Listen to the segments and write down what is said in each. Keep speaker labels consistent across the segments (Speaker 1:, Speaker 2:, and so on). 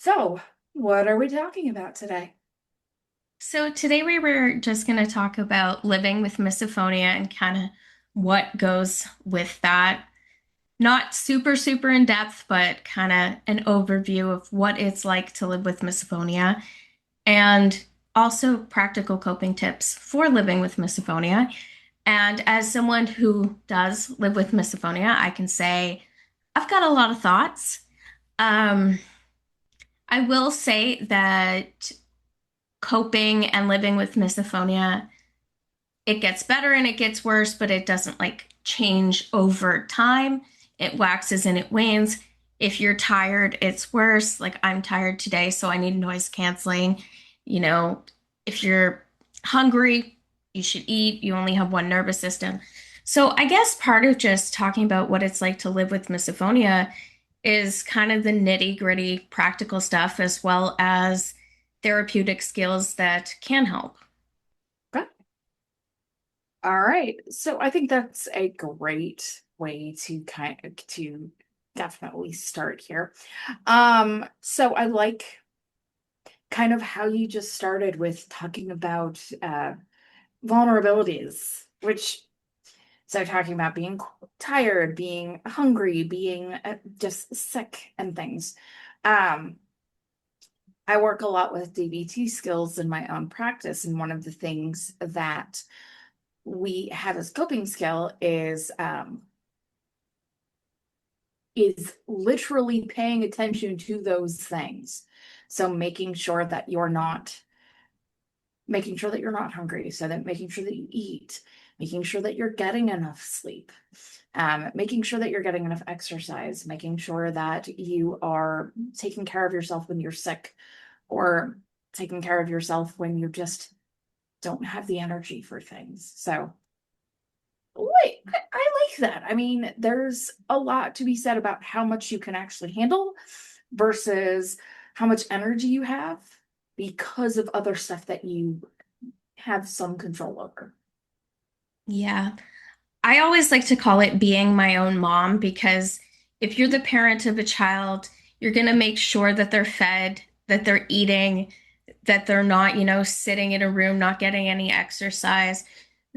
Speaker 1: So, what are we talking about today?
Speaker 2: So today we were just going to talk about living with misophonia and kind of what goes with that. Not super in depth, but kind of an overview of what it's like to live with misophonia and also practical coping tips for living with misophonia. And as someone who does live with misophonia, I can say I've got a lot of thoughts. Um, I will say that coping and living with misophonia, it gets better and it gets worse, but it doesn't like change over time. It waxes and it wanes. If you're tired, it's worse. Like I'm tired today, so I need noise canceling. You know, if you're hungry, you should eat. You only have one nervous system. So I guess part of just talking about what it's like to live with misophonia is kind of the nitty-gritty practical stuff as well as therapeutic skills that can help.
Speaker 1: Okay. All right. So I think that's a great way to to definitely start here. So I like kind of how you just started with talking about vulnerabilities, which so talking about being tired, being hungry, being just sick and things. Um, I work a lot with DBT skills in my own practice, and one of the things that we have as coping skill is literally paying attention to those things. So making sure that you're not hungry, so that making sure that you eat, making sure that you're getting enough sleep, making sure that you're getting enough exercise, making sure that you are taking care of yourself when you're sick, or taking care of yourself when you just don't have the energy for things. So wait, I like that. I mean, there's a lot to be said about how much you can actually handle versus how much energy you have because of other stuff that you have some control over.
Speaker 2: Yeah. I always like to call it being my own mom because if you're the parent of a child, you're going to make sure that they're fed, that they're eating, that they're not, sitting in a room, not getting any exercise.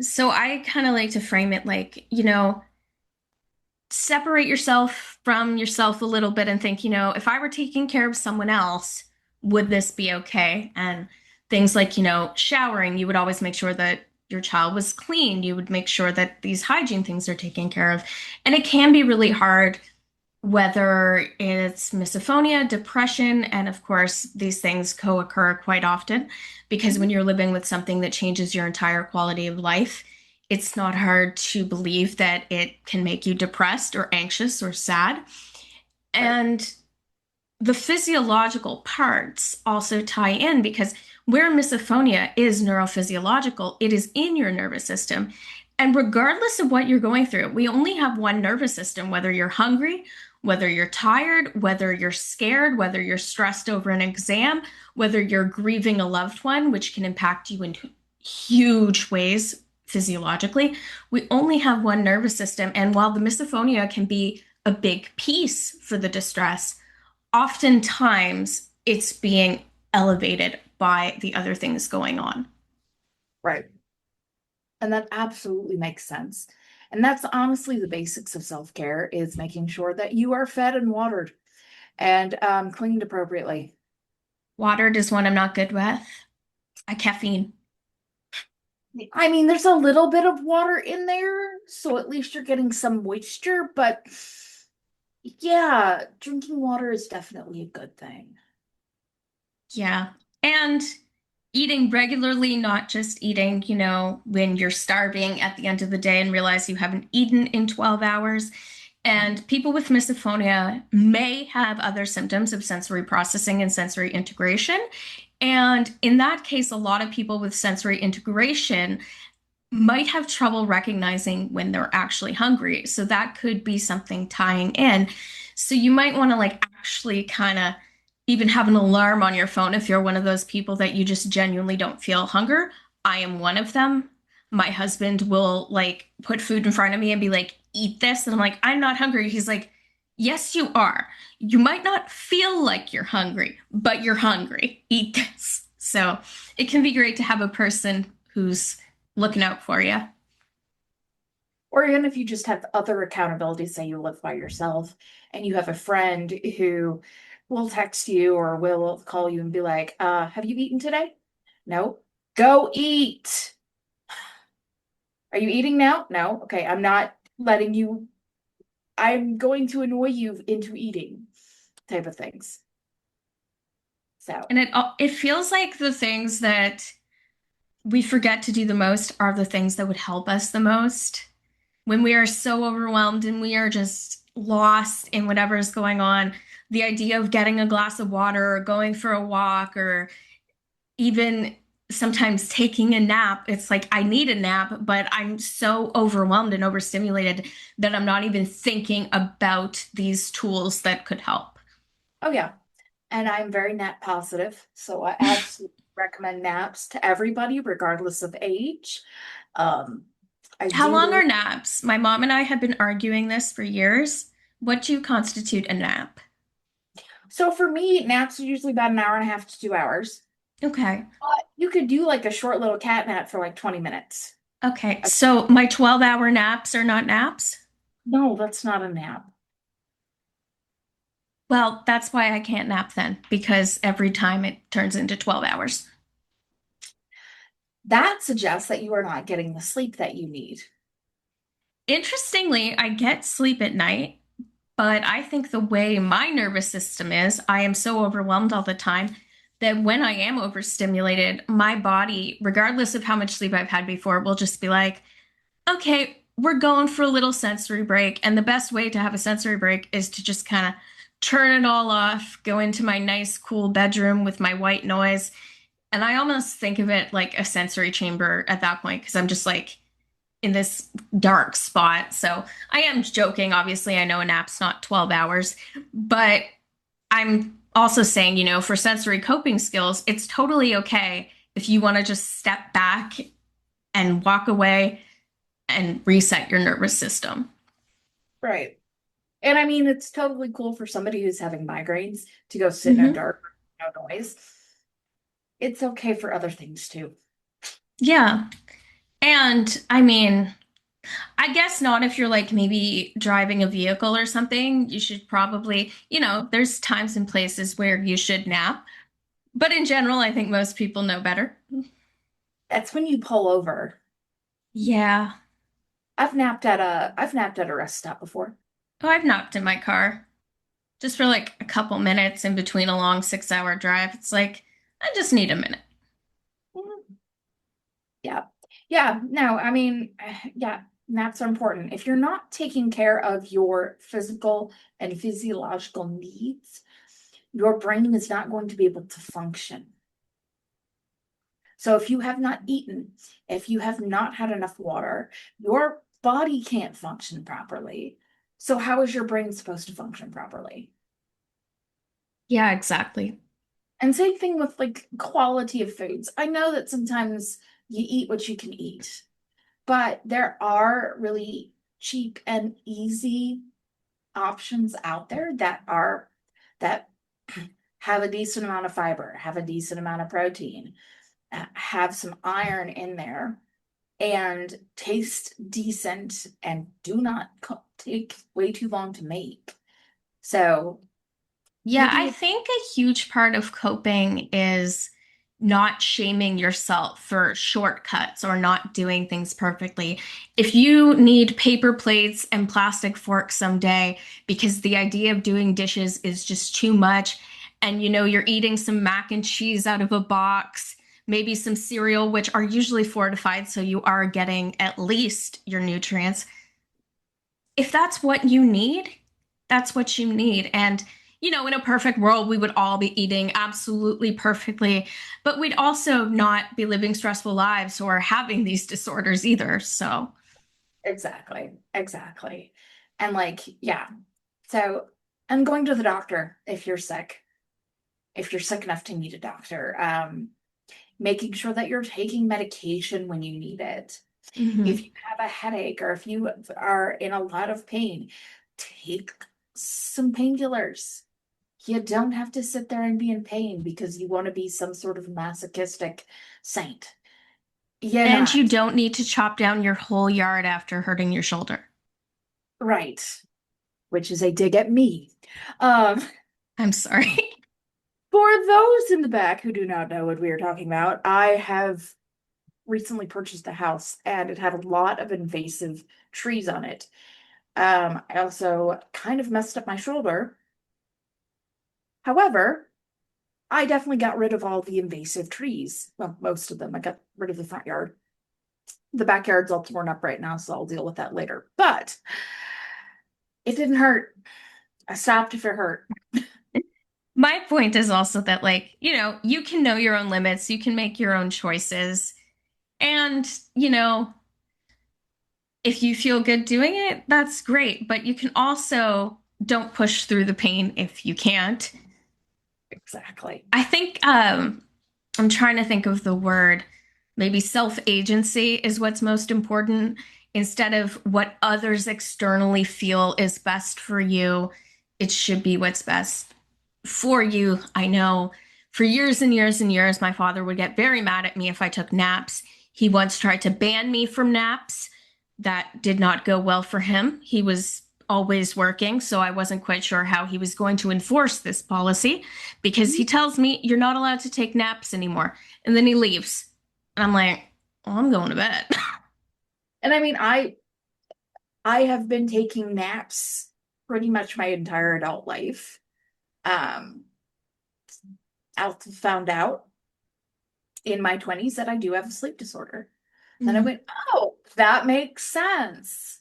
Speaker 2: So I kind of like to frame it like, separate yourself from yourself a little bit and think, if I were taking care of someone else, would this be okay? And things like, showering, you would always make sure that your child was clean. You would make sure that these hygiene things are taken care of. And it can be really hard, whether it's misophonia, depression, and of course, these things co occur quite often because when you're living with something that changes your entire quality of life, it's not hard to believe that it can make you depressed or anxious or sad.
Speaker 1: Right.
Speaker 2: And the physiological parts also tie in because where misophonia is neurophysiological, it is in your nervous system. And regardless of what you're going through, we only have one nervous system, whether you're hungry, whether you're tired, whether you're scared, whether you're stressed over an exam, whether you're grieving a loved one, which can impact you in huge ways physiologically. We only have one nervous system. And while the misophonia can be a big piece for the distress, oftentimes it's being elevated by the other things going on.
Speaker 1: Right. And that absolutely makes sense. And that's honestly the basics of self-care is making sure that you are fed and watered and cleaned appropriately.
Speaker 2: Water is one I'm not good with. Caffeine.
Speaker 1: I mean, there's a little bit of water in there, so at least you're getting some moisture, but yeah, drinking water is definitely a good thing.
Speaker 2: Yeah. And eating regularly, not just eating, when you're starving at the end of the day and realize you haven't eaten in 12 hours. And people with misophonia may have other symptoms of sensory processing and sensory integration. And in that case, a lot of people with sensory integration might have trouble recognizing when they're actually hungry. So that could be something tying in. So you might want to like actually kind of even have an alarm on your phone if you're one of those people that you just genuinely don't feel hunger. I am one of them. My husband will like put food in front of me and be like, eat this. And I'm like, I'm not hungry. He's like, Yes, you are. You might not feel like you're hungry, but you're hungry. Eat this. So it can be great to have a person who's looking out for you.
Speaker 1: Or even if you just have other accountability, say you live by yourself and you have a friend who will text you or will call you and be like, have you eaten today? No. Go eat. Are you eating now? No. Okay, I'm not letting you, I'm going to annoy you into eating type of things. So,
Speaker 2: And it feels like the things that we forget to do the most are the things that would help us the most. When we are so overwhelmed and we are just lost in whatever is going on, the idea of getting a glass of water or going for a walk or even sometimes taking a nap, it's like I need a nap, but I'm so overwhelmed and overstimulated that I'm not even thinking about these tools that could help.
Speaker 1: oh yeah. And I'm very nap positive. So I absolutely recommend naps to everybody, regardless of age. Um, I
Speaker 2: How
Speaker 1: do
Speaker 2: long
Speaker 1: believe
Speaker 2: are naps? My mom and I have been arguing this for years. What do you constitute a nap?
Speaker 1: so for me, naps are usually about an hour and a half to 2 hours.
Speaker 2: Okay.
Speaker 1: But you could do like a short little cat nap for like 20 minutes.
Speaker 2: Okay.
Speaker 1: Uh,
Speaker 2: So my 12-hour naps are not naps?
Speaker 1: No, that's not a nap.
Speaker 2: Well, that's why I can't nap then, because every time it turns into 12 hours.
Speaker 1: That suggests that you are not getting the sleep that you need.
Speaker 2: Interestingly, I get sleep at night, but I think the way my nervous system is, I am so overwhelmed all the time that when I am overstimulated, my body, regardless of how much sleep I've had before, will just be like, okay, we're going for a little sensory break. And the best way to have a sensory break is to just kind of turn it all off, go into my nice, cool bedroom with my white noise. And I almost think of it like a sensory chamber at that point because I'm just like in this dark spot. So I am joking. Obviously, I know a nap's not 12 hours, but I'm also saying, for sensory coping skills, it's totally okay if you want to just step back and walk away and reset your nervous system.
Speaker 1: Right. And I mean, it's totally cool for somebody who's having migraines to go sit in a
Speaker 2: Hmm.
Speaker 1: dark, no noise. It's okay for other things too.
Speaker 2: Yeah. And I mean, I guess not if you're like maybe driving a vehicle or something. You should probably, there's times and places where you should nap. But in general, I think most people know better.
Speaker 1: That's when you pull over.
Speaker 2: Yeah.
Speaker 1: I've napped at a rest stop before.
Speaker 2: Oh, I've napped in my car just for like a couple minutes in between a long 6-hour drive. It's like, I just need a minute.
Speaker 1: Mhm. Yeah. Yeah. No, I mean, yeah, naps are important. If you're not taking care of your physical and physiological needs, your brain is not going to be able to function. So if you have not eaten, if you have not had enough water, your body can't function properly. So how is your brain supposed to function properly?
Speaker 2: Yeah, exactly.
Speaker 1: And same thing with like quality of foods. I know that sometimes you eat what you can eat, but there are really cheap and easy options out there that have a decent amount of fiber, have a decent amount of protein, have some iron in there, and taste decent and do not take way too long to make. So
Speaker 2: Yeah, I
Speaker 1: maybe
Speaker 2: think a huge part of coping is not shaming yourself for shortcuts or not doing things perfectly. If you need paper plates and plastic forks someday because the idea of doing dishes is just too much, and you're eating some mac and cheese out of a box, maybe some cereal, which are usually fortified, so you are getting at least your nutrients. If that's what you need, that's what you need. And, in a perfect world, we would all be eating absolutely perfectly, but we'd also not be living stressful lives or having these disorders either. So,
Speaker 1: exactly, exactly. And like, yeah. So, and going to the doctor if you're sick enough to need a doctor, making sure that you're taking medication when you need it. If
Speaker 2: mhm.
Speaker 1: you have a headache or if you are in a lot of pain, take some painkillers. You don't have to sit there and be in pain because you want to be some sort of masochistic saint. You're
Speaker 2: And you
Speaker 1: not.
Speaker 2: don't need to chop down your whole yard after hurting your shoulder.
Speaker 1: Right. Which is a dig at me. Um,
Speaker 2: I'm sorry.
Speaker 1: for those in the back who do not know what we are talking about, I have recently purchased a house and it had a lot of invasive trees on it. I also kind of messed up my shoulder. However, I definitely got rid of all the invasive trees. Well, most of them. I got rid of the front yard. The backyard's all torn up right now, so I'll deal with that later. But it didn't hurt. I stopped if it hurt.
Speaker 2: My point is also that, like, you can know your own limits, you can make your own choices. And, if you feel good doing it, that's great. But you can also don't push through the pain if you can't.
Speaker 1: Exactly.
Speaker 2: I think I'm trying to think of the word. Maybe self-agency is what's most important instead of what others externally feel is best for you. It should be what's best for you. I know for years and years and years, my father would get very mad at me if I took naps. He once tried to ban me from naps. That did not go well for him. He was always working, so I wasn't quite sure how he was going to enforce this policy because he tells me you're not allowed to take naps anymore. And then he leaves. And I'm like, oh, I'm going to bed.
Speaker 1: And I mean, I have been taking naps pretty much my entire adult life. Um, I found out in my 20s that I do have a sleep disorder. Then I went, oh, that makes sense.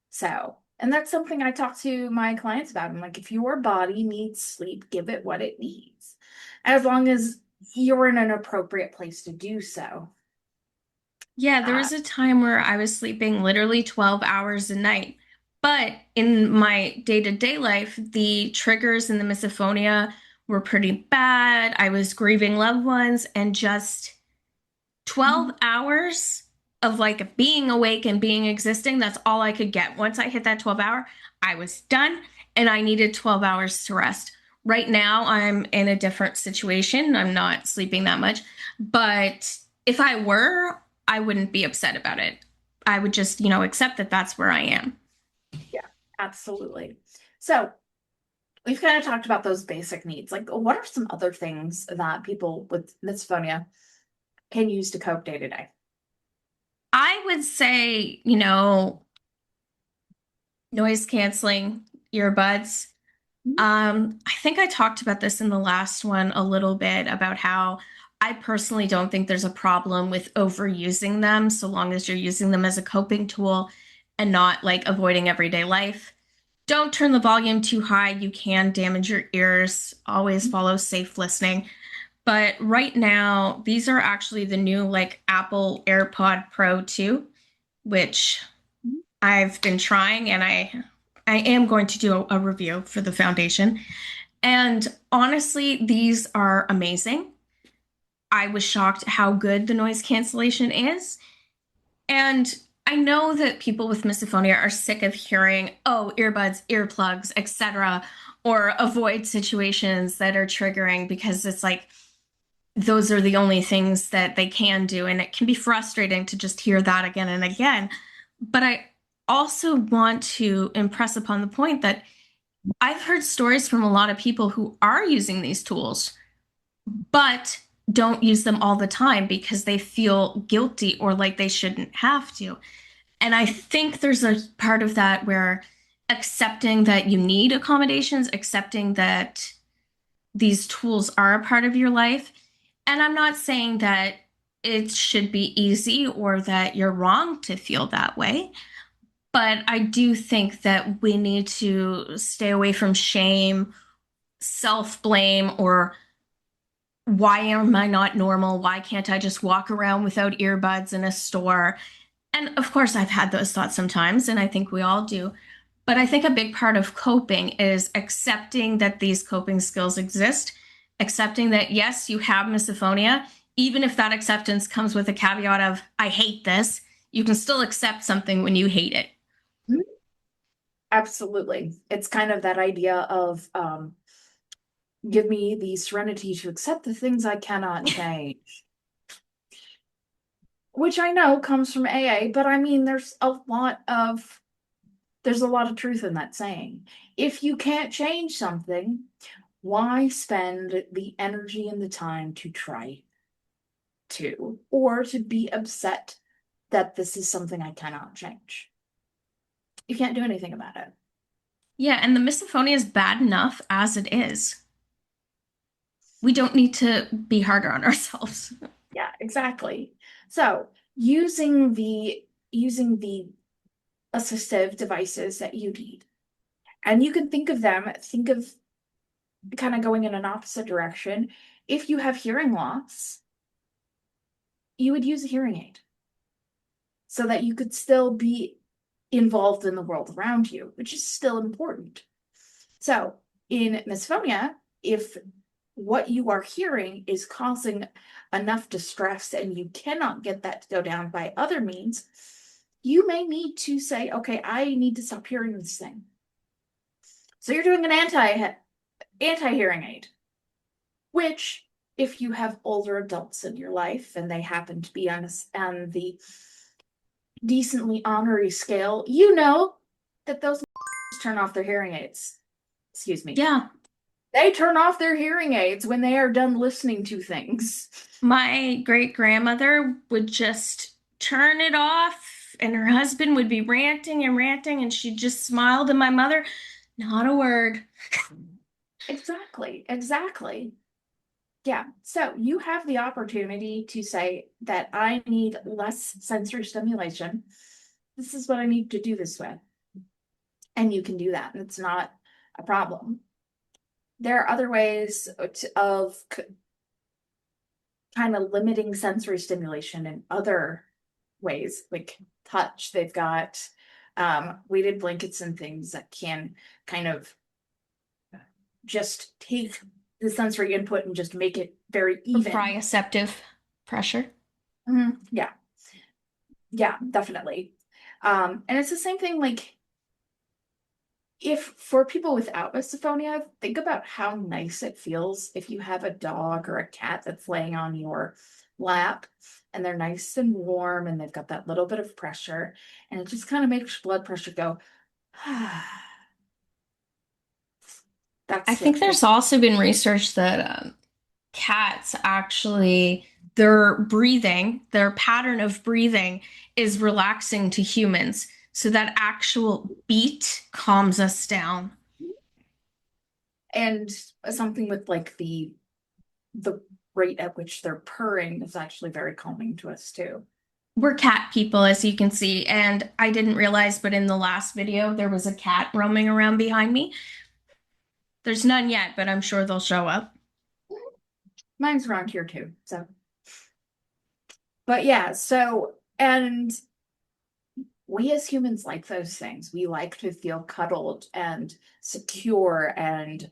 Speaker 1: So, and that's something I talk to my clients about. I'm like, if your body needs sleep, give it what it needs, as long as you're in an appropriate place to do so.
Speaker 2: Yeah, there
Speaker 1: Uh,
Speaker 2: was a time where I was sleeping literally 12 hours a night. But in my day-to-day life, the triggers in the misophonia were pretty bad. I was grieving loved ones, and just 12 hours of like being awake and being existing, that's all I could get. Once I hit that 12-hour, I was done and I needed 12 hours to rest. Right now, I'm in a different situation. I'm not sleeping that much, but if I were, I wouldn't be upset about it. I would just, accept that that's where I am.
Speaker 1: yeah, absolutely. So we've kind of talked about those basic needs. Like, what are some other things that people with misophonia can use to cope day to day?
Speaker 2: I would say, noise canceling earbuds. I think I talked about this in the last one a little bit about how I personally don't think there's a problem with overusing them so long as you're using them as a coping tool and not like avoiding everyday life. Don't turn the volume too high. You can damage your ears. Always follow safe listening. But right now, these are actually the new like Apple AirPod Pro 2, which I've been trying and I am going to do a review for the foundation. And honestly, these are amazing. I was shocked how good the noise cancellation is. And I know that people with misophonia are sick of hearing, oh, earbuds, earplugs, etc., or avoid situations that are triggering because it's like those are the only things that they can do. And it can be frustrating to just hear that again and again. But I also want to impress upon the point that I've heard stories from a lot of people who are using these tools, but don't use them all the time because they feel guilty or like they shouldn't have to. And I think there's a part of that where accepting that you need accommodations, accepting that these tools are a part of your life. And I'm not saying that it should be easy or that you're wrong to feel that way. But I do think that we need to stay away from shame, self blame, or why am I not normal? Why can't I just walk around without earbuds in a store? And of course, I've had those thoughts sometimes, and I think we all do. But I think a big part of coping is accepting that these coping skills exist, accepting that, yes, you have misophonia, even if that acceptance comes with a caveat of, I hate this, you can still accept something when you hate it.
Speaker 1: Absolutely. It's kind of that idea of give me the serenity to accept the things I cannot change, which I know comes from AA, but I mean, there's a lot of truth in that saying. If you can't change something, why spend the energy and the time to try to, or to be upset that this is something I cannot change? You can't do anything about it.
Speaker 2: Yeah, and the misophonia is bad enough as it is. We don't need to be harder on ourselves.
Speaker 1: Yeah, exactly. So using the assistive devices that you need. And you can think of kind of going in an opposite direction. If you have hearing loss, you would use a hearing aid so that you could still be involved in the world around you, which is still important. So in misophonia, if what you are hearing is causing enough distress and you cannot get that to go down by other means, you may need to say, okay, I need to stop hearing this thing. So you're doing an anti-hearing aid, which if you have older adults in your life and they happen to be on the decently honorary scale, you know that those turn off their hearing aids. Excuse me.
Speaker 2: Yeah,
Speaker 1: They turn off their hearing aids when they are done listening to things.
Speaker 2: my great grandmother would just turn it off, and her husband would be ranting, and she just smiled. And my mother, not a word.
Speaker 1: Exactly, exactly. Yeah. So you have the opportunity to say that I need less sensory stimulation. This is what I need to do this with. And you can do that. And it's not a problem. There are other ways of kind of limiting sensory stimulation in other ways, like touch. They've got weighted blankets and things that can kind of just take the sensory input and just make it very even.
Speaker 2: Proprioceptive pressure.
Speaker 1: Yeah, yeah, definitely. And it's the same thing, like if for people without misophonia, think about how nice it feels if you have a dog or a cat that's laying on your lap and they're nice and warm and they've got that little bit of pressure and it just kind of makes blood pressure go.
Speaker 2: I
Speaker 1: That's
Speaker 2: think
Speaker 1: what
Speaker 2: there's
Speaker 1: this.
Speaker 2: also been research that cats actually, their breathing, their pattern of breathing is relaxing to humans. So that actual beat calms us down.
Speaker 1: And something with like the rate at which they're purring is actually very calming to us too.
Speaker 2: We're cat people, as you can see. And I didn't realize, but in the last video, there was a cat roaming around behind me. There's none yet, but I'm sure they'll show up.
Speaker 1: Mine's around here too. So, but yeah, so and we as humans like those things. We like to feel cuddled and secure and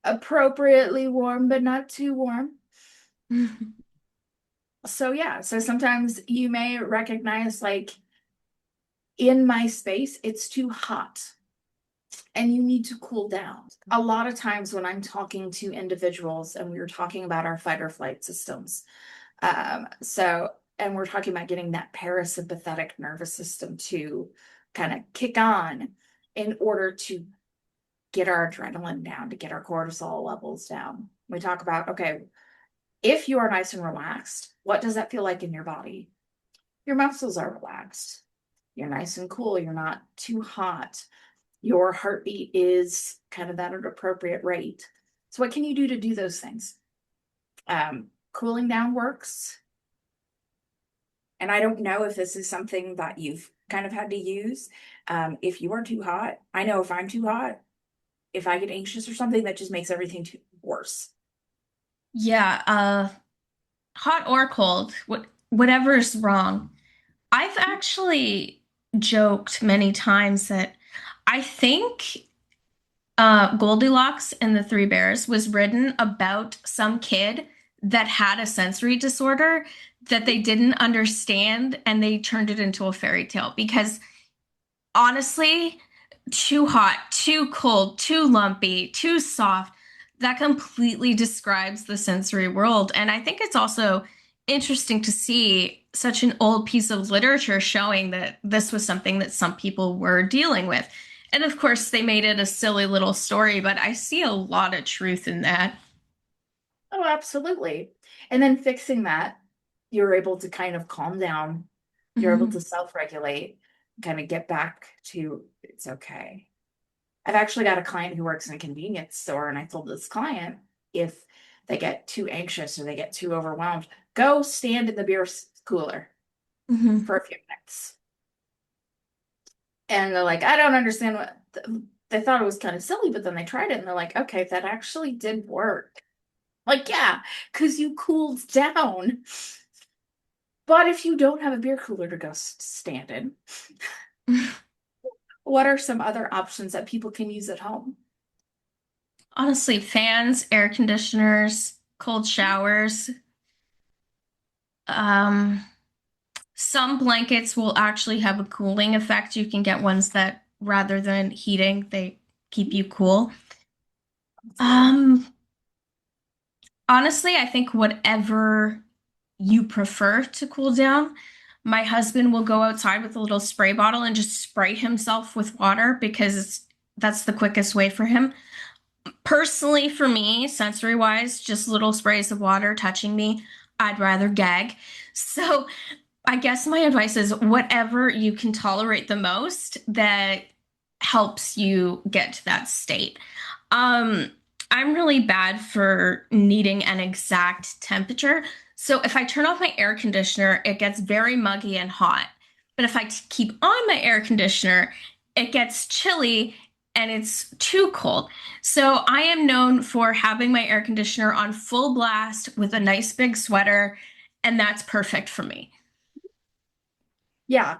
Speaker 1: appropriately warm, but not too warm. So yeah, so sometimes you may recognize like in my space, it's too hot and you need to cool down. A lot of times when I'm talking to individuals and we were talking about our fight or flight systems, and we're talking about getting that parasympathetic nervous system to kind of kick on in order to get our adrenaline down, to get our cortisol levels down. We talk about, okay, if you are nice and relaxed, what does that feel like in your body? Your muscles are relaxed. You're nice and cool. You're not too hot. Your heartbeat is kind of at an appropriate rate. So, what can you do to do those things? Cooling down works. And I don't know if this is something that you've kind of had to use. If you are too hot, I know if I'm too hot, if I get anxious or something, that just makes everything worse.
Speaker 2: Yeah, hot or cold, whatever's wrong. I've actually joked many times that I think Goldilocks and the Three Bears was written about some kid that had a sensory disorder that they didn't understand and they turned it into a fairy tale because honestly, too hot, too cold, too lumpy, too soft. That completely describes the sensory world. And I think it's also interesting to see such an old piece of literature showing that this was something that some people were dealing with. And of course, they made it a silly little story, but I see a lot of truth in that.
Speaker 1: Oh, absolutely. And then fixing that, you're able to kind of calm down. You're able
Speaker 2: Mhm.
Speaker 1: to self-regulate, kind of get back to it's okay. I've actually got a client who works in a convenience store, and I told this client if they get too anxious or they get too overwhelmed, go stand in the beer cooler
Speaker 2: Mhm.
Speaker 1: for a few minutes. And they're like, I don't understand what they thought it was kind of silly, but then they tried it and they're like, okay, that actually did work. Like, yeah, because you cooled down. But if you don't have a beer cooler to go stand in, what are some other options that people can use at home?
Speaker 2: Honestly, fans, air conditioners, cold showers. Um, some blankets will actually have a cooling effect. You can get ones that, rather than heating, they keep you cool.
Speaker 1: Absolutely.
Speaker 2: Um, honestly, I think whatever you prefer to cool down. My husband will go outside with a little spray bottle and just spray himself with water because that's the quickest way for him. Personally, for me, sensory wise, just little sprays of water touching me, I'd rather gag. So I guess my advice is whatever you can tolerate the most that helps you get to that state. Um, I'm really bad for needing an exact temperature. So if I turn off my air conditioner, it gets very muggy and hot. But if I keep on my air conditioner, it gets chilly and it's too cold. So I am known for having my air conditioner on full blast with a nice big sweater, and that's perfect for me.
Speaker 1: Yeah.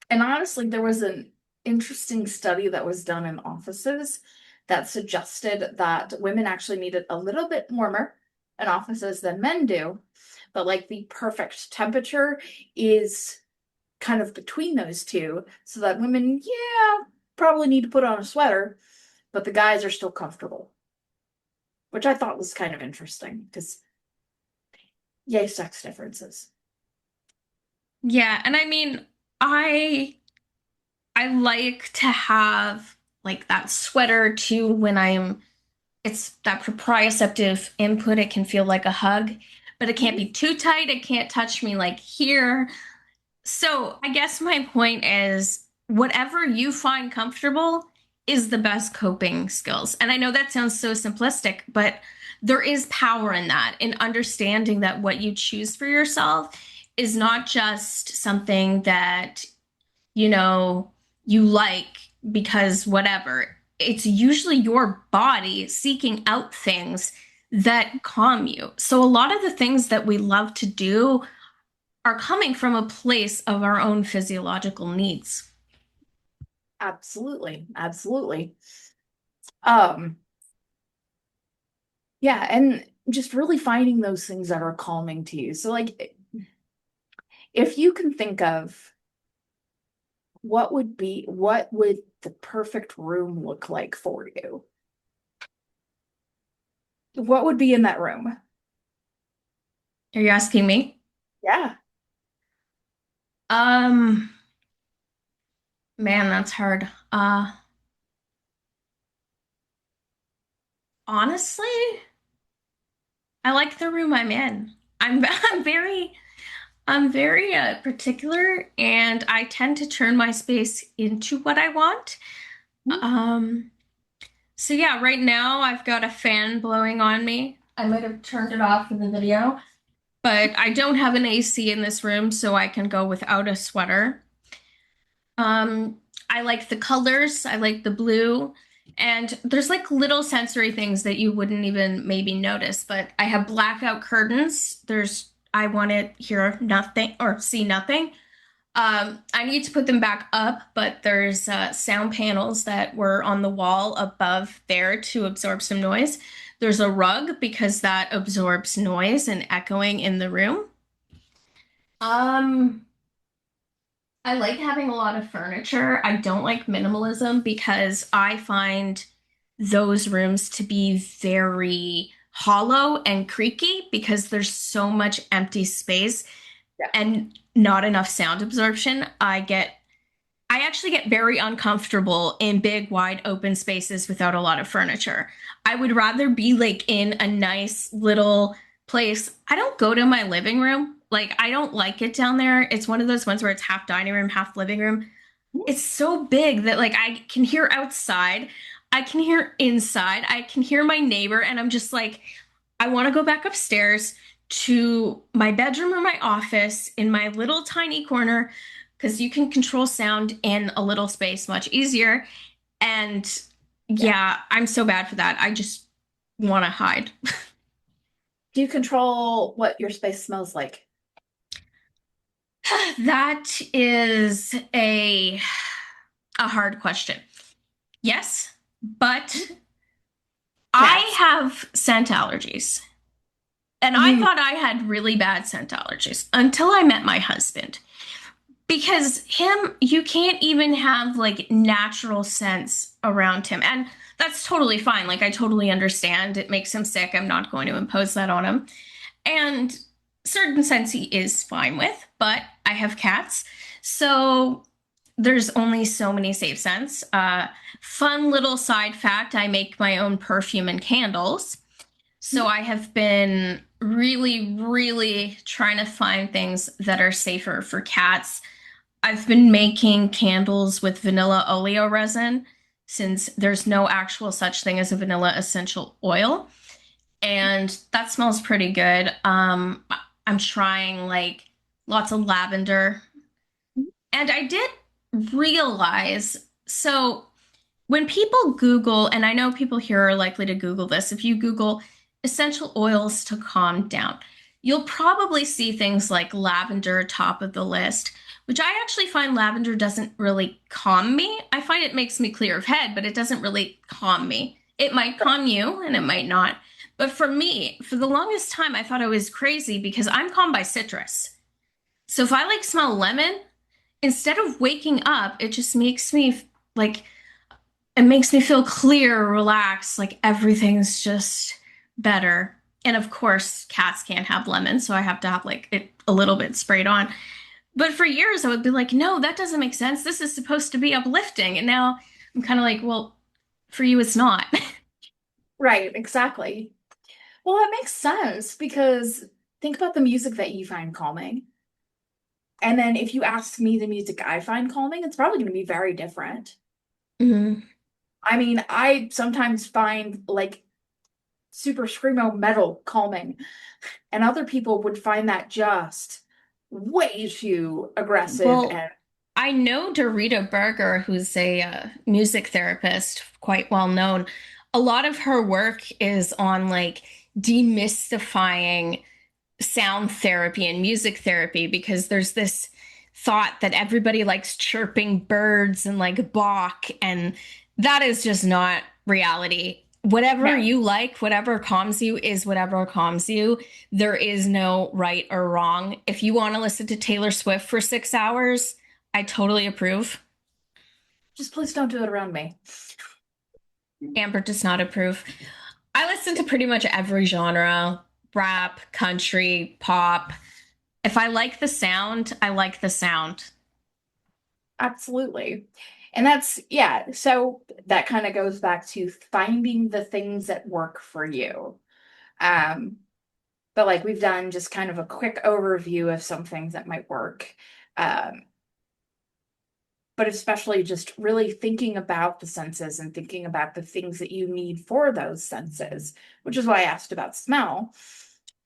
Speaker 1: And honestly, there was an interesting study that was done in offices that suggested that women actually need it a little bit warmer in offices than men do. But like the perfect temperature is kind of between those two, so that women, yeah, probably need to put on a sweater, but the guys are still comfortable, which I thought was kind of interesting because, yay, sex differences.
Speaker 2: Yeah, and I mean, I like to have like that sweater too when I'm it's that proprioceptive input. It can feel like a hug, but it can't
Speaker 1: Mhm.
Speaker 2: be too tight. It can't touch me like here. So I guess my point is whatever you find comfortable is the best coping skills. And I know that sounds so simplistic, but there is power in that, in understanding that what you choose for yourself is not just something that, you know, you like because whatever. It's usually your body seeking out things that calm you. So a lot of the things that we love to do are coming from a place of our own physiological needs.
Speaker 1: Absolutely, absolutely. Um, yeah, and just really finding those things that are calming to you. So, like, if you can think of what would the perfect room look like for you? What would be in that room?
Speaker 2: Are you asking me?
Speaker 1: Yeah.
Speaker 2: Um, man, that's hard. Honestly, I like the room I'm in. I'm I'm very particular and I tend to turn my space into what I want. Um, so yeah, right now I've got a fan blowing on me. I might have turned it off in the video, but I don't have an AC in this room, so I can go without a sweater. Um, I like the colors. I like the blue. And there's like little sensory things that you wouldn't even maybe notice, but I have blackout curtains. I want to hear nothing or see nothing. I need to put them back up, but there's sound panels that were on the wall above there to absorb some noise. There's a rug because that absorbs noise and echoing in the room. Um, I like having a lot of furniture. I don't like minimalism because I find those rooms to be very hollow and creaky because there's so much empty space
Speaker 1: Yeah.
Speaker 2: and not enough sound absorption. I actually get very uncomfortable in big, wide open spaces without a lot of furniture. I would rather be like in a nice little place. I don't go to my living room. Like, I don't like it down there. It's one of those ones where it's half dining room, half living room. It's so big that like I can hear outside, I can hear inside, I can hear my neighbor, and I'm just like, I want to go back upstairs to my bedroom or my office in my little tiny corner because you can control sound in a little space much easier. And
Speaker 1: Yeah.
Speaker 2: yeah, I'm so bad for that. I just want to hide.
Speaker 1: Do you control what your space smells like?
Speaker 2: That is a hard question. Yes, but I
Speaker 1: Cats.
Speaker 2: have scent allergies. And I
Speaker 1: You,
Speaker 2: thought I had really bad scent allergies until I met my husband. Because him, you can't even have like natural scents around him. And that's totally fine. Like, I totally understand. It makes him sick. I'm not going to impose that on him. And certain scents he is fine with, but I have cats. So there's only so many safe scents. Fun little side fact, I make my own perfume and candles. So I have been really, really trying to find things that are safer for cats. I've been making candles with vanilla oleo resin since there's no actual such thing as a vanilla essential oil. And that smells pretty good. I'm trying like lots of lavender. And I did realize, so when people Google, and I know people here are likely to Google this, if you Google essential oils to calm down, you'll probably see things like lavender top of the list, which I actually find lavender doesn't really calm me. I find it makes me clear of head, but it doesn't really calm me. It might calm you and it might not. But for me, for the longest time, I thought I was crazy because I'm calmed by citrus. So if I like smell lemon, instead of waking up, it just makes me like it makes me feel clear, relaxed, like everything's just better. And of course, cats can't have lemon, so I have to have like it a little bit sprayed on. But for years, I would be like, no, that doesn't make sense. This is supposed to be uplifting. And now I'm kind of like, well, for you, it's not.
Speaker 1: right, exactly. Well, that makes sense because think about the music that you find calming. And then if you ask me the music I find calming, it's probably going to be very different.
Speaker 2: Mhm.
Speaker 1: I mean, I sometimes find like super screamo metal calming, and other people would find that just way too aggressive
Speaker 2: Well,
Speaker 1: and
Speaker 2: I know Dorita Berger, who's a music therapist, quite well known. A lot of her work is on like demystifying sound therapy and music therapy because there's this thought that everybody likes chirping birds and like Bach, and that is just not reality. Whatever
Speaker 1: no.
Speaker 2: you like, whatever calms you is whatever calms you. There is no right or wrong. If you want to listen to Taylor Swift for 6 hours, I totally approve.
Speaker 1: Just please don't do it around me.
Speaker 2: Amber does not approve. I listen to pretty much every genre, rap, country, pop. If I like the sound, I like the sound.
Speaker 1: Absolutely. And that's, yeah, so that kind of goes back to finding the things that work for you. Um, but like we've done just kind of a quick overview of some things that might work. Um, but especially just really thinking about the senses and thinking about the things that you need for those senses, which is why I asked about smell.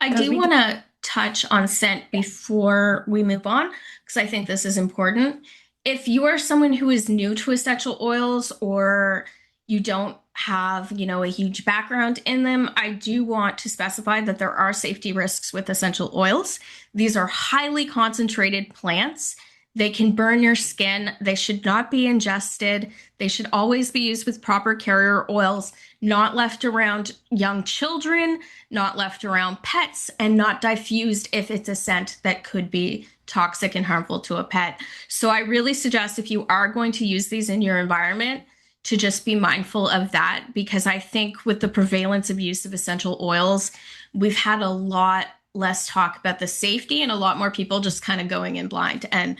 Speaker 2: I
Speaker 1: Because
Speaker 2: do
Speaker 1: we
Speaker 2: want
Speaker 1: can,
Speaker 2: to touch on scent before we move on because I think this is important. If you are someone who is new to essential oils or you don't have, a huge background in them, I do want to specify that there are safety risks with essential oils. These are highly concentrated plants They can burn your skin. They should not be ingested. They should always be used with proper carrier oils, not left around young children, not left around pets, and not diffused if it's a scent that could be toxic and harmful to a pet. So I really suggest if you are going to use these in your environment, to just be mindful of that, because I think with the prevalence of use of essential oils, we've had a lot less talk about the safety and a lot more people just kind of going in blind. And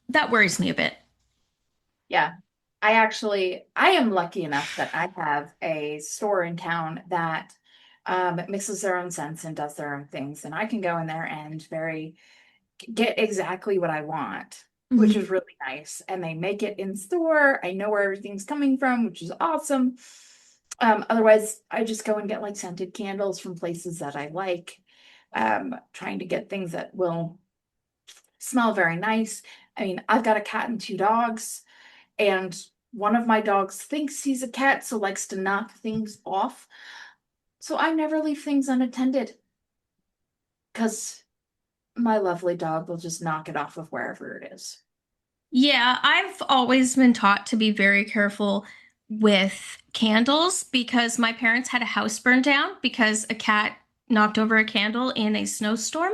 Speaker 2: that worries me a bit.
Speaker 1: Yeah. I am lucky enough that I have a store in town that mixes their own scents and does their own things. And I can go in there and get exactly what I want, which
Speaker 2: Mhm.
Speaker 1: is really nice. And they make it in store. I know where everything's coming from, which is awesome. Otherwise, I just go and get like scented candles from places that I like, trying to get things that will smell very nice. I mean, I've got a cat and two dogs, and one of my dogs thinks he's a cat, so likes to knock things off. So I never leave things unattended because my lovely dog will just knock it off of wherever it is.
Speaker 2: Yeah, I've always been taught to be very careful with candles because my parents had a house burn down because a cat knocked over a candle in a snowstorm.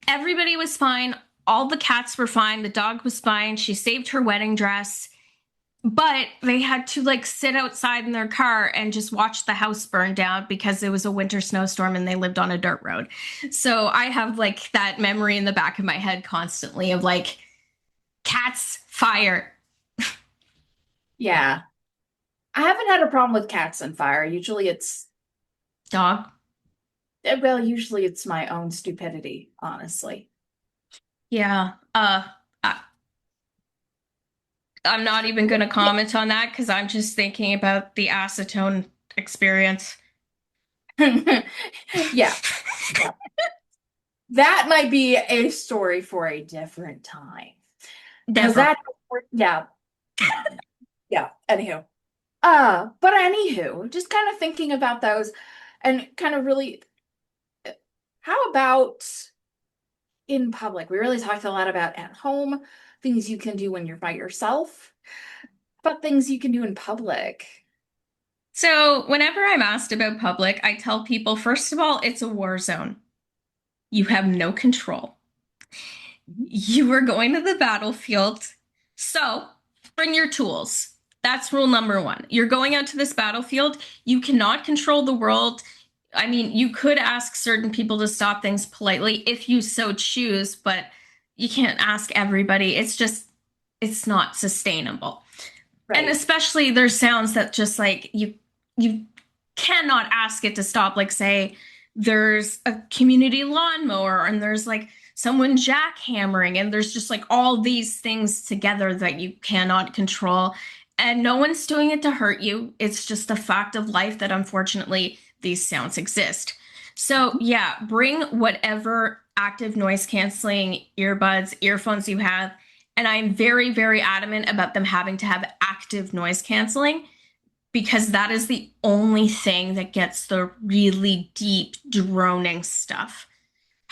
Speaker 2: Everybody was fine. All the cats were fine. The dog was fine. She saved her wedding dress. But they had to like sit outside in their car and just watch the house burn down because it was a winter snowstorm and they lived on a dirt road. So I have like that memory in the back of my head constantly of like cats, fire,
Speaker 1: Yeah. I haven't had a problem with cats and fire.
Speaker 2: dog.
Speaker 1: Usually it's my own stupidity, honestly.
Speaker 2: Yeah. I'm not even going to
Speaker 1: Yeah.
Speaker 2: comment on that because I'm just thinking about the acetone experience.
Speaker 1: Yeah. Yeah. That might be a story for a different time. Because
Speaker 2: Never.
Speaker 1: that, yeah, yeah. Anywho, but anywho, just kind of thinking about those and kind of really, how about in public? We really talked a lot about at home, things you can do when you're by yourself, but things you can do in public.
Speaker 2: So, whenever I'm asked about public, I tell people, first of all, it's a war zone. You have no control.
Speaker 1: Mhm.
Speaker 2: You are going to the battlefield. So bring your tools. That's rule number one. You're going out to this battlefield. You cannot control the world. I mean, you could ask certain people to stop things politely if you so choose, but you can't ask everybody. It's not sustainable. And
Speaker 1: Right.
Speaker 2: especially there's sounds that just like you cannot ask it to stop. Like say there's a community lawnmower and there's like someone jackhammering and there's just like all these things together that you cannot control. And no one's doing it to hurt you. It's just a fact of life that unfortunately these sounds exist. So yeah, bring whatever active noise canceling earbuds, earphones you have, and I'm very, very adamant about them having to have active noise canceling because that is the only thing that gets the really deep droning stuff.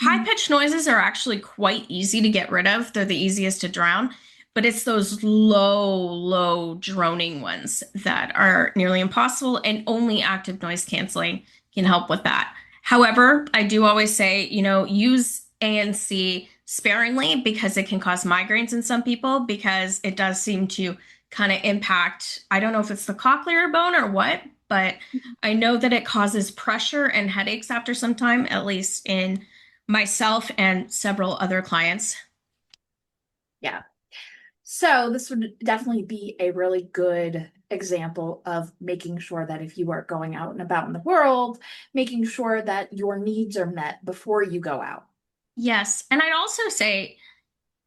Speaker 2: High
Speaker 1: Mhm.
Speaker 2: pitched noises are actually quite easy to get rid of. They're the easiest to drown, but it's those low, low droning ones that are nearly impossible, and only active noise canceling can help with that. However, I do always say, use ANC sparingly because it can cause migraines in some people because it does seem to kind of impact, I don't know if it's the cochlear bone or what, but I know that it causes pressure and headaches after some time, at least in myself and several other clients.
Speaker 1: Yeah. So this would definitely be a really good example of making sure that if you are going out and about in the world, making sure that your needs are met before you go out.
Speaker 2: Yes. And I'd also say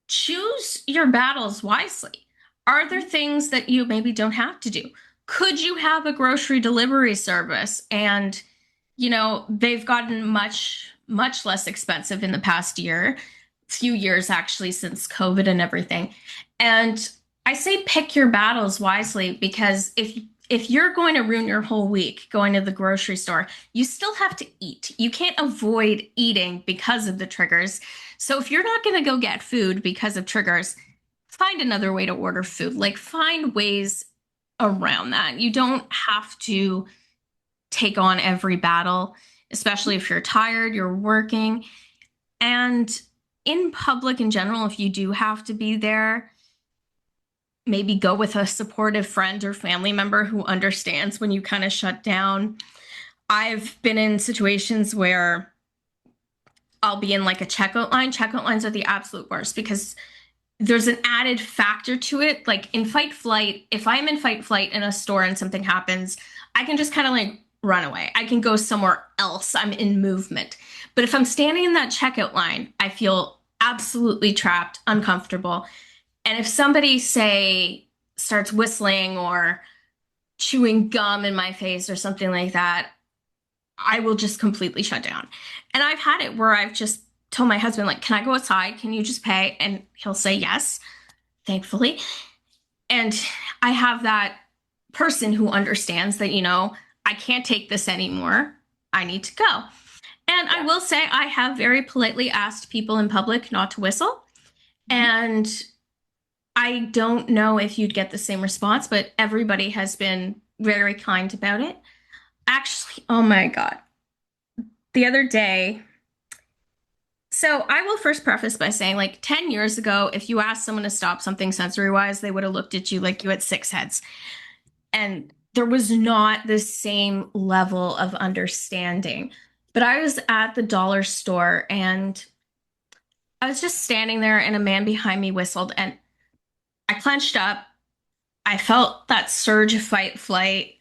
Speaker 2: choose your battles wisely. Are there things that you maybe don't have to do? Could you have a grocery delivery service? And, they've gotten much, much less expensive in the past year, few years actually, since COVID and everything. And I say pick your battles wisely because if you're going to ruin your whole week going to the grocery store, you still have to eat. You can't avoid eating because of the triggers. So if you're not going to go get food because of triggers, find another way to order food. Like find ways around that. You don't have to take on every battle, especially if you're tired, you're working. And in public in general, if you do have to be there, maybe go with a supportive friend or family member who understands when you kind of shut down. I've been in situations where I'll be in like a checkout line. Checkout lines are the absolute worst because there's an added factor to it. Like in fight flight, if I'm in fight flight in a store and something happens, I can just kind of like run away. I can go somewhere else. I'm in movement. But if I'm standing in that checkout line, I feel absolutely trapped, uncomfortable. And if somebody, say, starts whistling or chewing gum in my face or something like that, I will just completely shut down. And I've had it where I've just told my husband, like, can I go outside? Can you just pay? And he'll say yes, thankfully. And I have that person who understands that, I can't take this anymore. I need to go. And I
Speaker 1: Yeah.
Speaker 2: will say, I have very politely asked people in public not to whistle. And I don't know if you'd get the same response, but everybody has been very kind about it. Actually, oh my God. The other day, so I will first preface by saying, like 10 years ago, if you asked someone to stop something sensory wise, they would have looked at you like you had six heads. And there was not the same level of understanding. But I was at the dollar store and I was just standing there, and a man behind me whistled, and I clenched up. I felt that surge of fight flight,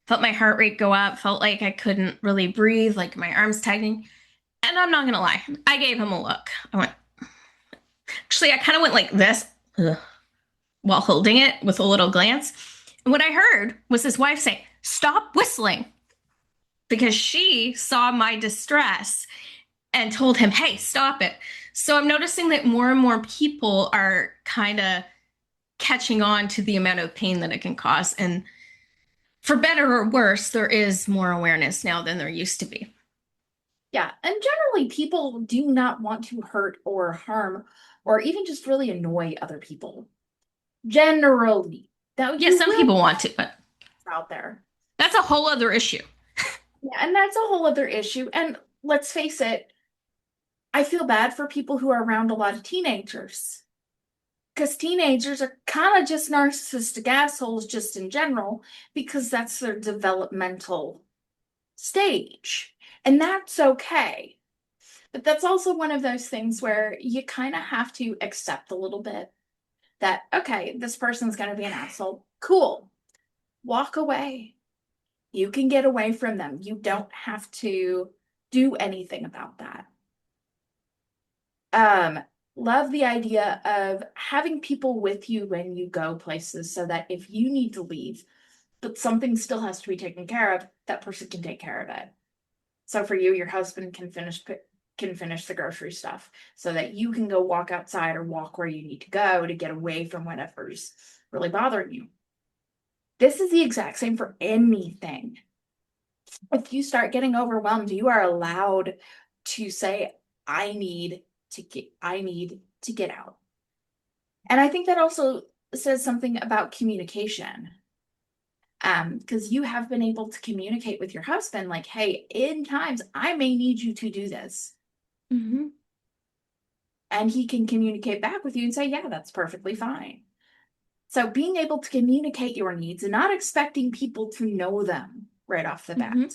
Speaker 2: felt my heart rate go up, felt like I couldn't really breathe, like my arms tightening. And I'm not gonna lie, I gave him a look. I kind of went like this, ugh, while holding it with a little glance. And what I heard was his wife say, "Stop whistling," because she saw my distress and told him, "Hey, stop it." So I'm noticing that more and more people are kind of catching on to the amount of pain that it can cause. And for better or worse, there is more awareness now than there used to be.
Speaker 1: Yeah, and generally people do not want to hurt or harm or even just really annoy other people. Generally. Now
Speaker 2: Yes,
Speaker 1: you
Speaker 2: some
Speaker 1: will
Speaker 2: people want to, but
Speaker 1: out there.
Speaker 2: that's a whole other issue.
Speaker 1: Yeah, and that's a whole other issue. And let's face it, I feel bad for people who are around a lot of teenagers. Because teenagers are kind of just narcissistic assholes just in general, because that's their developmental stage. And that's okay. But that's also one of those things where you kind of have to accept a little bit that, okay, this person's going to be an asshole. Cool. Walk away. You can get away from them. You don't have to do anything about that. Um, Love the idea of having people with you when you go places so that if you need to leave, but something still has to be taken care of, that person can take care of it. So for you, your husband can finish the grocery stuff so that you can go walk outside or walk where you need to go to get away from whatever's really bothering you. This is the exact same for anything. If you start getting overwhelmed, you are allowed to say, I need to get out. And I think that also says something about communication. Because you have been able to communicate with your husband, like, hey, in times I may need you to do this.
Speaker 2: Mm-hmm.
Speaker 1: And he can communicate back with you and say, yeah, that's perfectly fine. So being able to communicate your needs and not expecting people to know them right off the bat.
Speaker 2: Mm-hmm.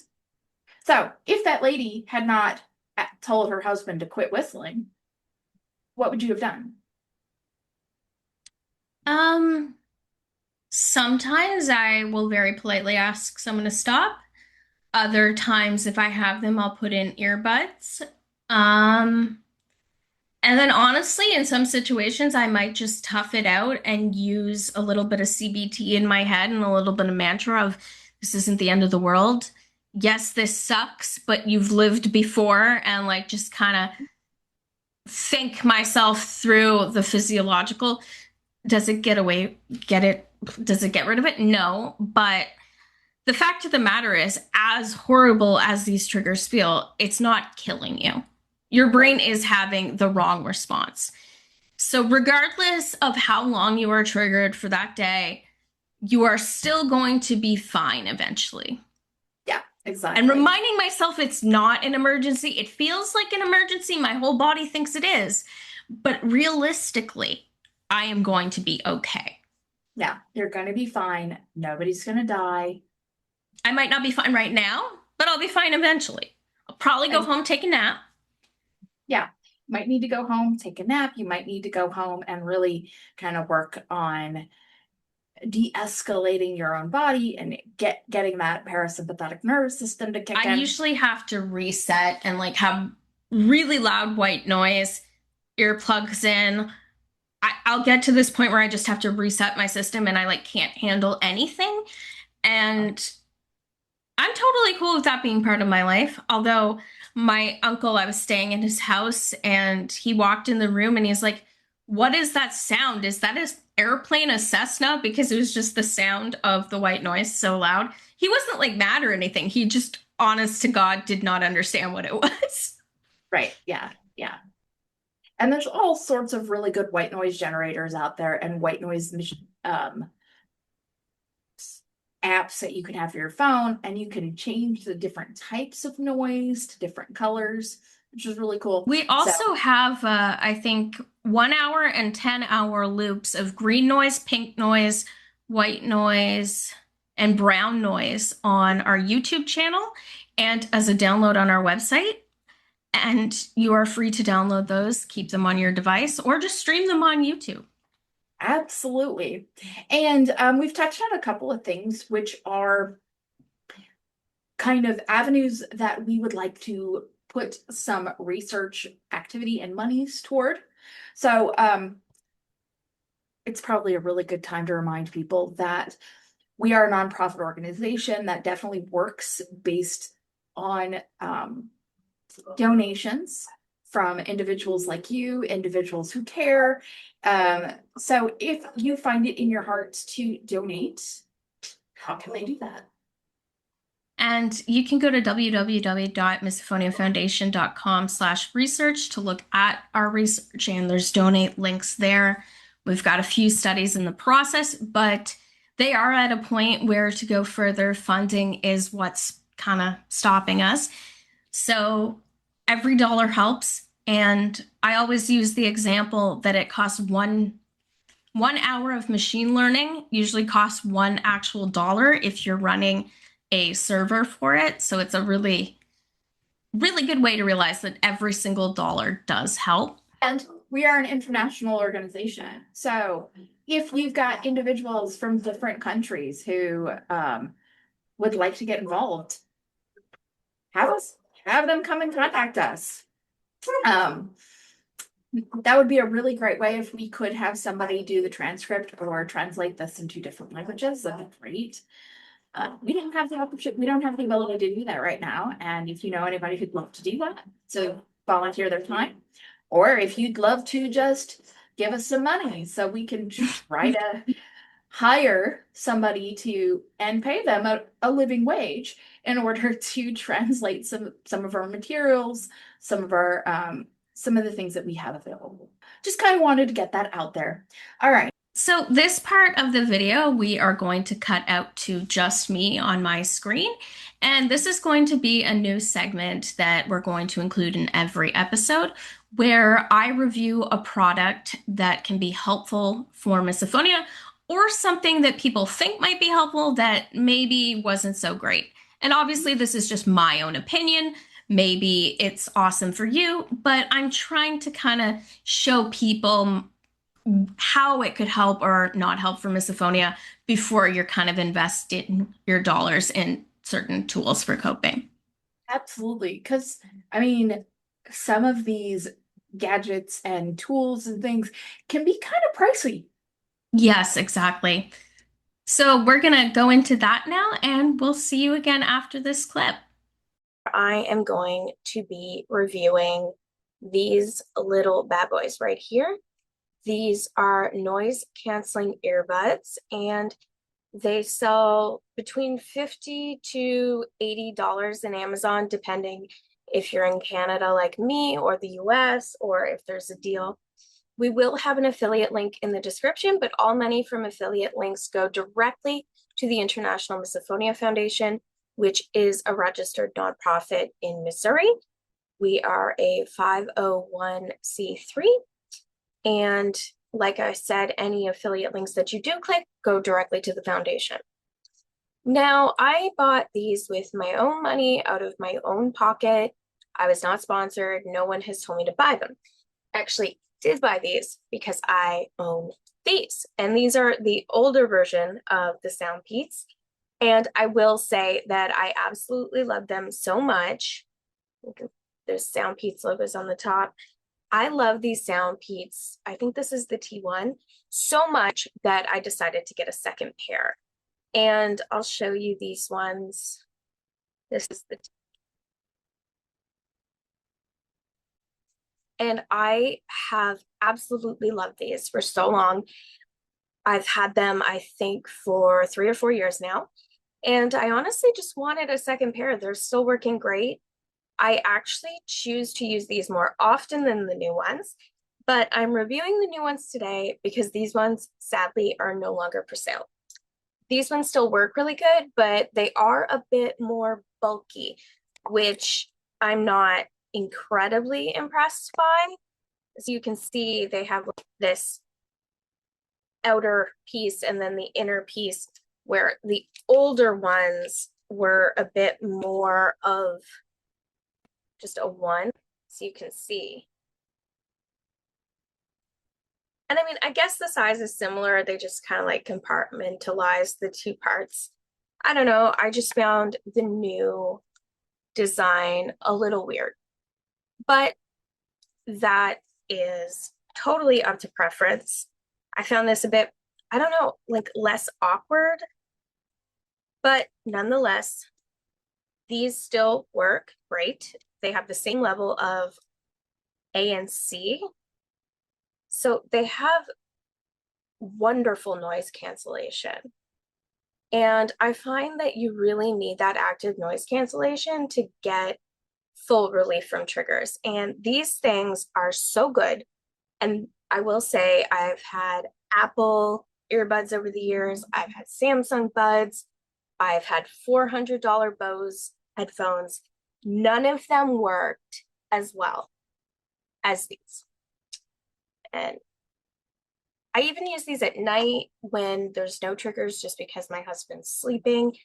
Speaker 1: So if that lady had not told her husband to quit whistling, what would you have done?
Speaker 2: Um, Sometimes I will very politely ask someone to stop. Other times, if I have them, I'll put in earbuds. Um, and then honestly, in some situations, I might just tough it out and use a little bit of CBT in my head and a little bit of mantra of this isn't the end of the world. Yes, this sucks, but you've lived before, and like just kind of think myself through the physiological. Does it does it get rid of it? No, but the fact of the matter is, as horrible as these triggers feel, it's not killing you. Your brain is having the wrong response. So regardless of how long you are triggered for that day, you are still going to be fine eventually.
Speaker 1: Yeah,
Speaker 2: And
Speaker 1: exactly.
Speaker 2: reminding myself it's not an emergency. It feels like an emergency. My whole body thinks it is. But realistically, I am going to be okay.
Speaker 1: Yeah, you're going to be fine. Nobody's going to die.
Speaker 2: I might not be fine right now, but I'll be fine eventually. I'll probably go
Speaker 1: And
Speaker 2: home, take a nap.
Speaker 1: yeah, might need to go home, take a nap. You might need to go home and really kind of work on de-escalating your own body and getting that parasympathetic nervous system to kick
Speaker 2: I
Speaker 1: in.
Speaker 2: usually have to reset and like have really loud white noise, earplugs in. I'll get to this point where I just have to reset my system and I like can't handle anything. And I'm totally cool with that being part of my life. Although my uncle, I was staying in his house and he walked in the room and he's like, "What is that sound? Is that an airplane, a Cessna?" Because it was just the sound of the white noise so loud. He wasn't like mad or anything. He just, honest to God, did not understand what it was.
Speaker 1: Right. Yeah. Yeah. And there's all sorts of really good white noise generators out there and white noise um, apps that you can have for your phone, and you can change the different types of noise to different colors, which is really cool.
Speaker 2: We
Speaker 1: So
Speaker 2: also have, I think, 1 hour and 10 hour loops of green noise, pink noise, white noise, and brown noise on our YouTube channel and as a download on our website. And you are free to download those, keep them on your device, or just stream them on YouTube.
Speaker 1: absolutely. And we've touched on a couple of things which are kind of avenues that we would like to put some research activity and monies toward. So it's probably a really good time to remind people that we are a nonprofit organization that definitely works based on donations from individuals like you, individuals who care. So if you find it in your heart to donate, how can they do that?
Speaker 2: And you can go to www.misophoniafoundation.com/research to look at our research, and there's donate links there. We've got a few studies in the process, but they are at a point where to go further, funding is what's kind of stopping us. So every dollar helps. And I always use the example that it costs one hour of machine learning usually costs one actual dollar if you're running a server for it. So it's a really, really good way to realize that every single dollar does help.
Speaker 1: And we are an international organization. So if you've got individuals from different countries who would like to get involved, have us have them come and contact us. Um, that would be a really great way if we could have somebody do the transcript or translate this into different languages. That'd be great. We don't have the opportunity, we don't have the ability to do that right now. And if you know anybody who'd love to do that, so volunteer their time, or if you'd love to just give us some money so we can try to hire somebody to and pay them a living wage in order to translate some of our materials, some of the things that we have available. Just kind of wanted to get that out there. All right.
Speaker 2: So this part of the video, we are going to cut out to just me on my screen. And this is going to be a new segment that we're going to include in every episode where I review a product that can be helpful for misophonia or something that people think might be helpful that maybe wasn't so great. And obviously, this is just my own opinion. Maybe it's awesome for you, but I'm trying to kind of show people how it could help or not help for misophonia before you're kind of investing your dollars in certain tools for coping.
Speaker 1: Absolutely. Because, I mean, some of these gadgets and tools and things can be kind of pricey.
Speaker 2: Yes, exactly. So we're going to go into that now, and we'll see you again after this clip.
Speaker 3: I am going to be reviewing these little bad boys right here. These are noise canceling earbuds, and they sell between $50 to $80 in Amazon, depending if you're in Canada like me or the US or if there's a deal. We will have an affiliate link in the description, but all money from affiliate links go directly to the International Misophonia Foundation, which is a registered nonprofit in Missouri. We are a 501c3. And like I said, any affiliate links that you do click go directly to the foundation. Now, I bought these with my own money out of my own pocket. I was not sponsored. No one has told me to buy them. Actually, did buy these because I own these. And these are the older version of the Sound Peats. And I will say that I absolutely love them so much. There's Sound Peats logos on the top. I love these Sound Peats. I think this is the T1 so much that I decided to get a second pair. And I'll show you these ones. This is the and I have absolutely loved these for so long. I've had them, I think, for 3 or 4 years now. And I honestly just wanted a second pair. They're still working great. I actually choose to use these more often than the new ones, but I'm reviewing the new ones today because these ones sadly are no longer for sale. These ones still work really good, but they are a bit more bulky, which I'm not incredibly impressed by. As you can see, they have this outer piece and then the inner piece, where the older ones were a bit more of just a one, so you can see. And I mean, I guess the size is similar. They just kind of like compartmentalize the two parts. I don't know. I just found the new design a little weird, but that is totally up to preference. I found this a bit, I don't know, like less awkward, but nonetheless, these still work great. They have the same level of ANC. So they have wonderful noise cancellation. And I find that you really need that active noise cancellation to get full relief from triggers. And these things are so good. And I will say I've had Apple earbuds over the years. I've had Samsung buds. I've had $400 Bose headphones. None of them worked as well as these. And I even use these at night when there's no triggers, just because my husband's sleeping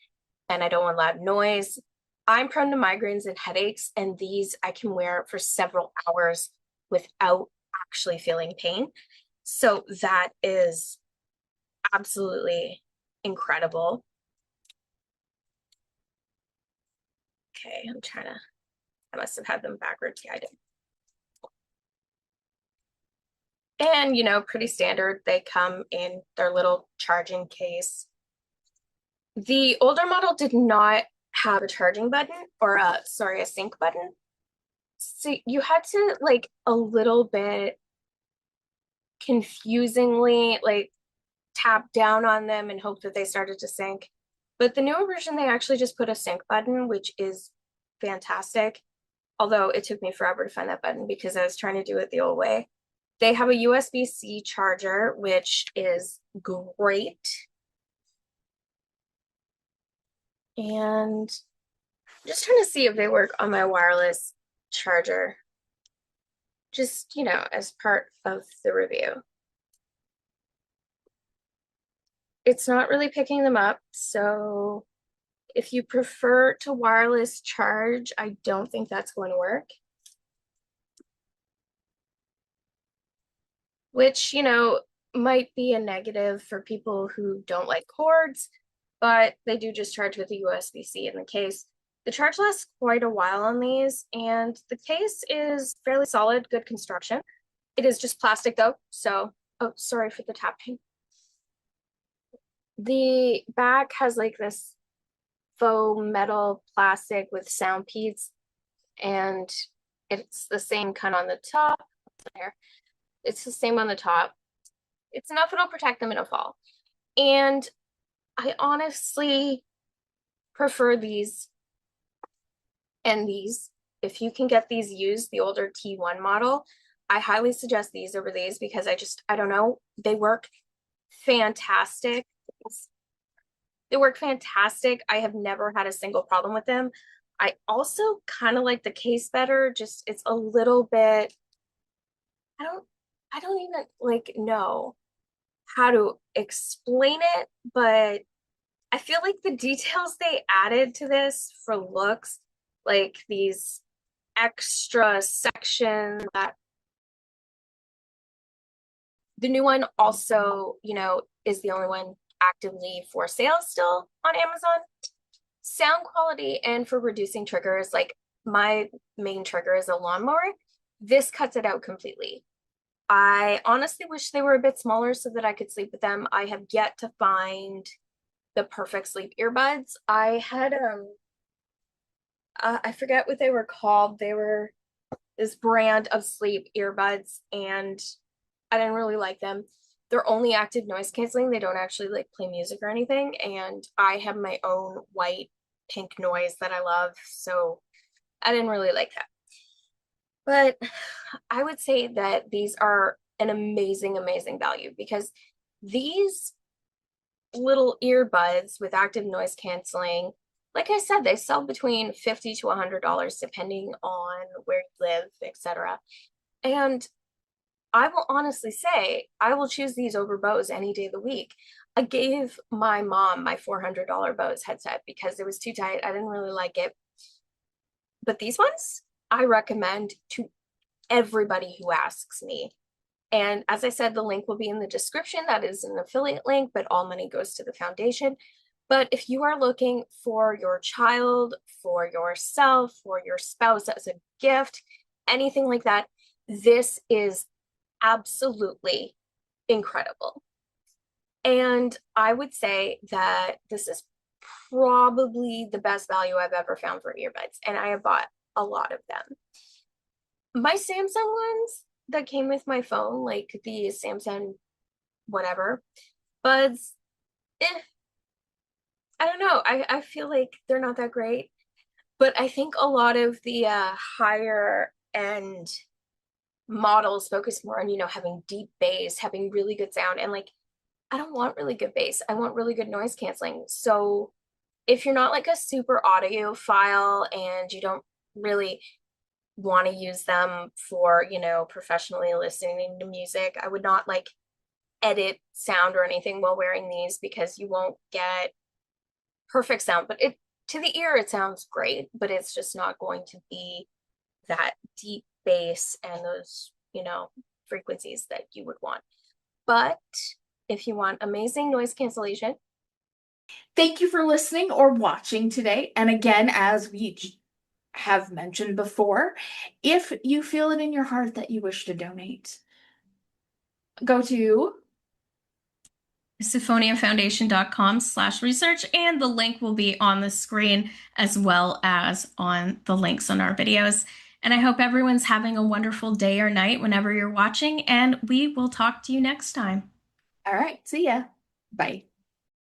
Speaker 3: and I don't want loud noise. I'm prone to migraines and headaches, and these I can wear for several hours without actually feeling pain. So that is absolutely incredible. Okay, I must have had them backwards. Yeah, I did. And, you know, pretty standard. They come in their little charging case. The older model did not have a charging button, or a sync button. So you had to like a little bit confusingly like tap down on them and hope that they started to sync. But the newer version, they actually just put a sync button, which is fantastic. Although it took me forever to find that button because I was trying to do it the old way. They have a USB-C charger, which is great. And I'm just trying to see if they work on my wireless charger. Just, you know, as part of the review. It's not really picking them up, so if you prefer to wireless charge, I don't think that's going to work. Which, you know, might be a negative for people who don't like cords, but they do just charge with a USB-C in the case. The charge lasts quite a while on these, and the case is fairly solid, good construction. It is just plastic though, so, oh, sorry for the tapping. The back has like this faux metal plastic with Sound Peats, and it's the same kind on the top. There. It's the same on the top. It's enough, it'll protect them in a fall. And I honestly prefer these and these. If you can get these used, the older T1 model, I highly suggest these over these because I don't know, they work fantastic. They work fantastic. I have never had a single problem with them. I also kind of like the case better, just it's a little bit, I don't I don't even like know how to explain it, but I feel like the details they added to this for looks, like these extra sections that the new one also, is the only one actively for sale still on Amazon. Sound quality and for reducing triggers, like my main trigger is a lawnmower. This cuts it out completely. I honestly wish they were a bit smaller so that I could sleep with them. I have yet to find the perfect sleep earbuds. I had I forget what they were called. They were this brand of sleep earbuds and I didn't really like them. They're only active noise canceling. They don't actually like play music or anything. And I have my own white pink noise that I love. So I didn't really like that. But I would say that these are an amazing, amazing value because these little earbuds with active noise canceling, like I said, they sell between $50 to $100 depending on where you live, etc. And I will honestly say I will choose these over Bose any day of the week. I gave my mom my $400 Bose headset because it was too tight. I didn't really like it. But these ones I recommend to everybody who asks me. And as I said, the link will be in the description. That is an affiliate link, but all money goes to the foundation. But if you are looking for your child, for yourself, for your spouse as a gift, anything like that, this is absolutely incredible. And I would say that this is probably the best value I've ever found for earbuds. And I have bought a lot of them. My Samsung ones that came with my phone, like the Samsung whatever, buds, I don't know. I feel like they're not that great. But I think a lot of the higher end models focus more on, having deep bass, having really good sound. And like, I don't want really good bass. I want really good noise canceling. So if you're not like a super audiophile and you don't really want to use them for, professionally listening to music, I would not like edit sound or anything while wearing these because you won't get perfect sound. But to the ear, it sounds great, but it's just not going to be that deep bass and those, frequencies that you would want. But if you want amazing noise cancellation.
Speaker 1: Thank you for listening or watching today. And again, as we have mentioned before, if you feel it in your heart that you wish to donate, go to
Speaker 2: misophoniafoundation.com/research, and the link will be on the screen as well as on the links on our videos. And I hope everyone's having a wonderful day or night whenever you're watching, and we will talk to you next time.
Speaker 1: All right, see ya. Bye.